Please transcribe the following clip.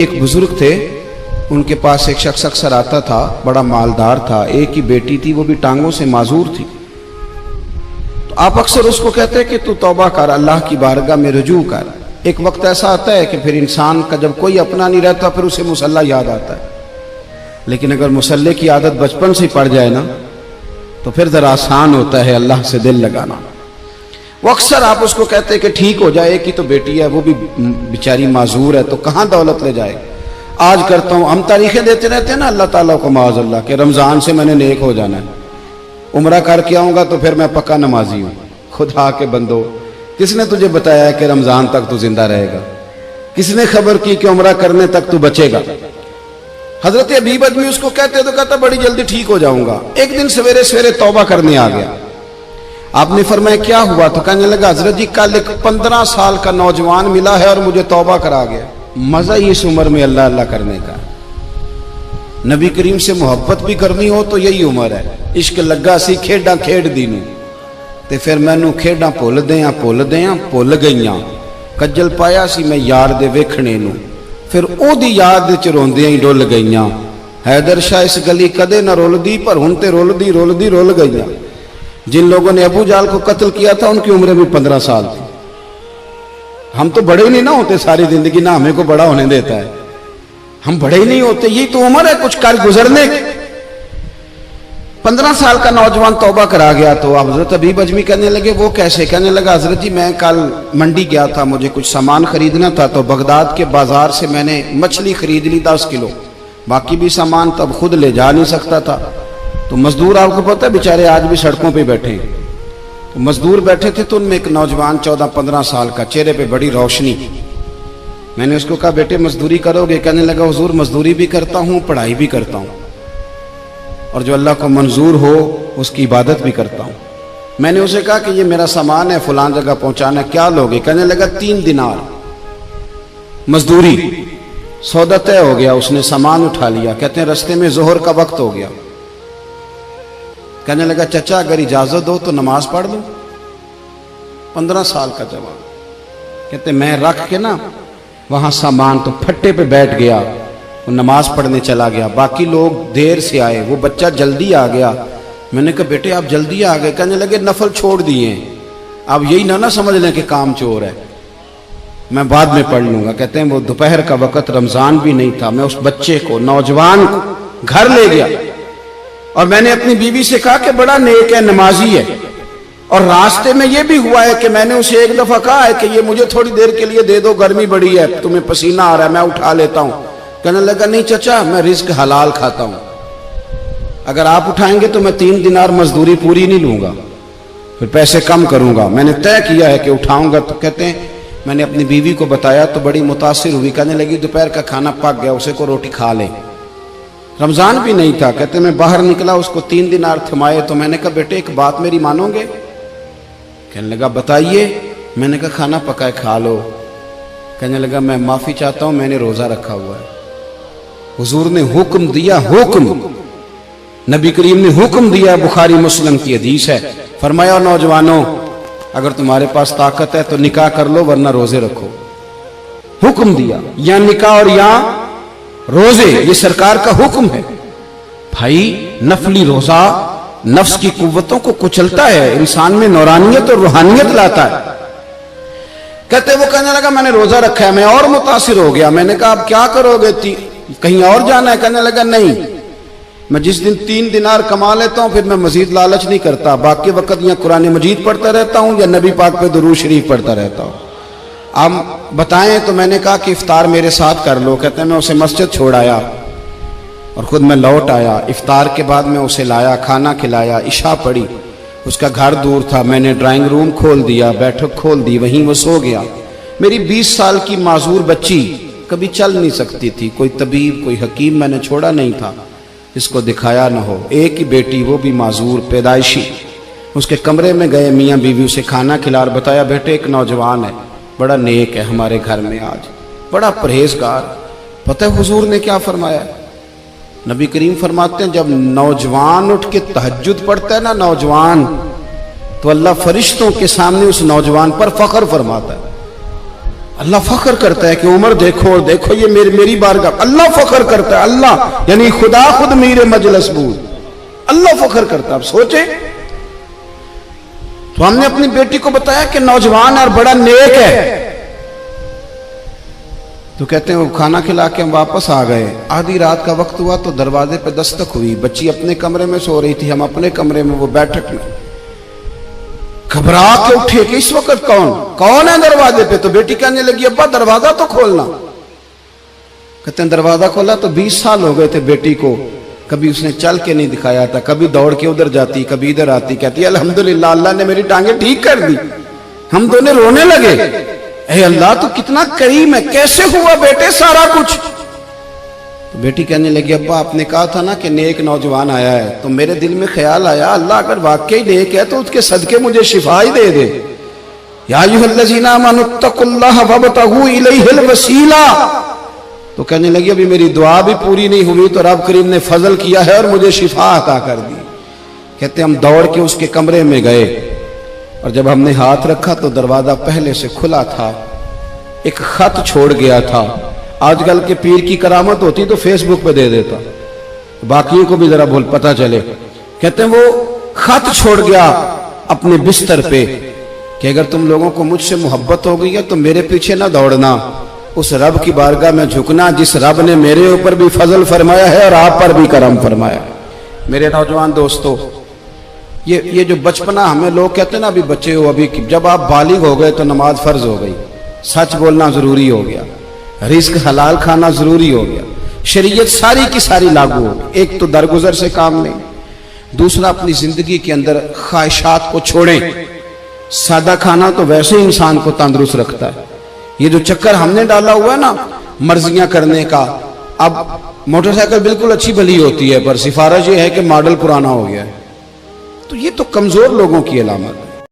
एक बुजुर्ग थे, उनके पास एक शख्स अक्सर आता था, बड़ा मालदार था, एक ही बेटी थी, वो भी टांगों से माजूर थी। तो आप अक्सर उसको कहते कि तू तौबा कर, अल्लाह की बारगाह में रुजू कर। एक वक्त ऐसा आता है कि फिर इंसान का जब कोई अपना नहीं रहता फिर उसे मुसल्ला याद आता है, लेकिन अगर मुसल्ले की आदत बचपन से पड़ जाए ना तो फिर जरा आसान होता है अल्लाह से दिल लगाना। वो अक्सर आप उसको कहते हैं कि ठीक हो जाए, एक ही तो बेटी है, वो भी बेचारी माजूर है, तो कहाँ दौलत ले जाए। आज करता हूँ, हम तारीखें देते रहते हैं ना अल्लाह ताला को माज़अल्लाह के रमज़ान से मैंने नेक हो जाना है, उम्रा करके आऊँगा तो फिर मैं पक्का नमाजी हूँ। खुदा के बंदो, किसने तुझे बताया कि रमज़ान तक तू जिंदा रहेगा? किसने खबर की कि उम्रा करने तक तू बचेगा? हजरत अबीब अजमी उसको कहते तो कहता बड़ी जल्दी ठीक हो जाऊंगा। एक दिन सवेरे सवेरे तौबा करने आ गया। आपने फरमाया क्या हुआ? तो कहने लगा हजरत जी कल एक 15 साल का नौजवान मिला है और मुझे तौबा करा गया। मजा ही इस उम्र में अल्लाह अल्लाह करने का। नबी करीम से मोहब्बत भी करनी हो तो यही उम्र है। इश्क लगा सी खेडा खेड दी नूं ते फिर मैनू खेडा भुल भुल गईयां। कज्जल पाया सी मैं यार दे वेखणे नूं, फिर ओदी याद च रोंदियां ही डुल गईयां। हैदर शाह इस गली कदे न रुलदी, पर हुण ते रुलदी रुलदी रुल गईयां। जिन लोगों ने अबू जाल को कत्ल किया था उनकी उम्र भी 15 साल थी। हम तो बड़े ही नहीं ना होते सारी जिंदगी, ना हमें को बड़ा होने देता है, हम बड़े ही नहीं होते। यही तो उम्र है कुछ कर गुजरने की। 15 साल का नौजवान तौबा करा गया। तो हजरत अबीब अजमी कहने लगे वो कैसे? कहने लगा हजरत जी मैं कल मंडी गया था, मुझे कुछ सामान खरीदना था, तो बगदाद के बाजार से मैंने मछली खरीद ली 10 किलो, बाकी भी सामान तब खुद ले जा नहीं सकता था। तो मजदूर आपको पता है बेचारे आज भी सड़कों पे बैठे हैं। तो मजदूर बैठे थे तो उनमें एक नौजवान 14-15 साल का, चेहरे पे बड़ी रोशनी। मैंने उसको कहा बेटे मजदूरी करोगे? कहने लगा हुजूर मजदूरी भी करता हूँ, पढ़ाई भी करता हूँ, और जो अल्लाह को मंजूर हो उसकी इबादत भी करता हूँ। मैंने उसे कहा कि ये मेरा सामान है, फलान जगह पहुंचाना, क्या लोगे? कहने लगा 3 दिनार मजदूरी। सौदा तय हो गया, उसने सामान उठा लिया। कहते हैं रास्ते में जोहर का वक्त हो गया। कहने लगा चचा अगर इजाजत दो तो नमाज पढ़ लूं। 15 साल का जवान। कहते मैं रख के ना वहां सामान तो फट्टे पे बैठ गया, वो नमाज पढ़ने चला गया। बाकी लोग देर से आए, वो बच्चा जल्दी आ गया। मैंने कहा बेटे आप जल्दी आ गए? कहने लगे नफल छोड़ दिए, अब यही ना समझ लें कि काम चोर है, मैं बाद में पढ़ लूंगा। कहते हैं वो दोपहर का वक्त, रमजान भी नहीं था। मैं उस बच्चे को, नौजवान को घर ले गया और मैंने अपनी बीवी से कहा कि बड़ा नेक है, नमाजी है। और रास्ते में यह भी हुआ है कि मैंने उसे एक दफा कहा है कि ये मुझे थोड़ी देर के लिए दे दो, गर्मी बड़ी है, तुम्हें पसीना आ रहा है, मैं उठा लेता हूं। कहने लगा नहीं चचा मैं रिस्क हलाल खाता हूं, अगर आप उठाएंगे तो मैं 3 दिनार मजदूरी पूरी नहीं लूंगा, फिर पैसे कम करूंगा। मैंने तय किया है कि उठाऊंगा। तो कहते हैं मैंने अपनी बीवी को बताया तो बड़ी मुतासिर हुई। कहने लगी दोपहर का खाना पक गया, उसे को रोटी खा ले। रमजान भी नहीं था। कहते मैं बाहर निकला, उसको 3 दिनार थमाए। तो मैंने कहा बेटे एक बात मेरी मानोगे? कहने लगा बताइए। मैंने कहा खाना पकाए खा लो। कहने लगा मैं माफी चाहता हूं, मैंने रोजा रखा हुआ है। हुजूर ने हुक्म दिया, हुक्म, नबी करीम ने हुक्म दिया, बुखारी मुस्लिम की हदीस है। फरमाया नौजवानों अगर तुम्हारे पास ताकत है तो निकाह कर लो, वरना रोजे रखो। हुक्म दिया, या निकाह और या रोजे, ये सरकार का हुक्म है। भाई नफली रोजा नफ्स की कुव्वतों को कुचलता है, इंसान में नौरानियत और रूहानियत लाता है। कहते वो कहने लगा मैंने रोजा रखा है। मैं और मुतासिर हो गया। मैंने कहा आप क्या करोगे? कहीं और जाना है? कहने लगा नहीं, मैं जिस दिन 3 दिनार कमा लेता हूं फिर मैं मजीद लालच नहीं करता, बाकी वक्त या कुरान मजीद पढ़ता रहता हूं या नबी पाक पे दुरूद शरीफ पढ़ता रहता हूं। आप बताएं। तो मैंने कहा कि इफ्तार मेरे साथ कर लो। कहते हैं मैं उसे मस्जिद छोड़ आया और खुद मैं लौट आया। इफ्तार के बाद मैं उसे लाया, खाना खिलाया, इशा पढ़ी। उसका घर दूर था, मैंने ड्राइंग रूम खोल दिया, बैठक खोल दी, वहीं वो सो गया। मेरी 20 साल की माजूर बच्ची कभी चल नहीं सकती थी, कोई तबीब कोई हकीम मैंने छोड़ा नहीं था इसको दिखाया न हो। एक ही बेटी, वो भी माजूर पैदाइशी। उसके कमरे में गए, मियाँ बीवी उसे खाना खिला, बताया बेटे एक नौजवान है, बड़ा नेक है हमारे घर में, आज बड़ा परहेजगार। पता है हुजूर ने क्या फरमाया? नबी करीम फरमाते हैं जब नौजवान उठ के तहज्जुद पढ़ता है ना नौजवान, तो अल्लाह फरिश्तों के सामने उस नौजवान पर फख्र फरमाता है। अल्लाह फख्र करता है कि उमर देखो देखो ये मेरी बारगाह, अल्लाह फख्र करता है, अल्लाह यानी खुदा खुद मीर मजलिस बूद, अल्लाह फख्र करता है। अब सोचे, तो हमने अपनी बेटी को बताया कि नौजवान और बड़ा नेक है, तो कहते हैं वो खाना खिला के हम वापस आ गए। आधी रात का वक्त हुआ तो दरवाजे पे दस्तक हुई, बच्ची अपने कमरे में सो रही थी, हम अपने कमरे में, वो बैठक में। घबरा के उठे कि इस वक्त कौन है दरवाजे पे? तो बेटी कहने लगी अब्बा दरवाजा तो खोलना। कहते हैं दरवाजा खोला तो 20 साल हो गए थे बेटी को, कभी उसने चल के नहीं दिखाया था, कभी दौड़ के उधर जाती, कभी इधर आती। कहती है अल्हम्दुलिल्लाह अल्लाह ने मेरी टांगे ठीक कर दी। हम दोनों रोने लगे, ए अल्लाह तू कितना करीम है, कैसे हुआ बेटे सारा कुछ? तो बेटी कहने लगी अब्बा आपने कहा था ना कि नेक नौजवान आया है, तो मेरे दिल में ख्याल आया अल्लाह अगर वाकई नेक है तो उसके सदके मुझे शिफा ही दे दे। या अय्युहल्लज़ीना आमनुत्तकुल्लाह वब्तगू इलैहिल वसीला। तो कहने लगी अभी मेरी दुआ भी पूरी नहीं हुई तो रब करीम ने फजल किया है और मुझे शिफा अता कर दी। कहते हम दौड़ के उसके कमरे में गए और जब हमने हाथ रखा तो दरवाजा पहले से खुला था, एक खत छोड़ गया था। आजकल के पीर की करामत होती तो फेसबुक पे दे देता, बाकियों को भी जरा बोल पता चले। कहते हैं वो खत छोड़ गया अपने बिस्तर पे कि अगर तुम लोगों को मुझसे मोहब्बत हो गई है तो मेरे पीछे ना दौड़ना, उस रब की बारगाह में झुकना जिस रब ने मेरे ऊपर भी फजल फरमाया है और आप पर भी करम फरमाया। मेरे नौजवान दोस्तों, ये जो बचपना हमें लोग कहते हैं ना अभी बच्चे हो, अभी जब आप बालिग हो गए तो नमाज फर्ज हो गई, सच बोलना जरूरी हो गया, रिस्क हलाल खाना जरूरी हो गया, शरीयत सारी की सारी लागू हो गई। एक तो दरगुजर से काम नहीं, दूसरा अपनी जिंदगी के अंदर ख्वाहिशात को छोड़ें। सादा खाना तो वैसे ही इंसान को तंदुरुस्त रखता है। ये जो चक्कर हमने डाला हुआ है ना मर्जियां करने का, अब मोटरसाइकिल बिल्कुल अच्छी भली होती है पर सिफारिश ये है कि मॉडल पुराना हो गया है, तो ये तो कमजोर लोगों की अलामत है।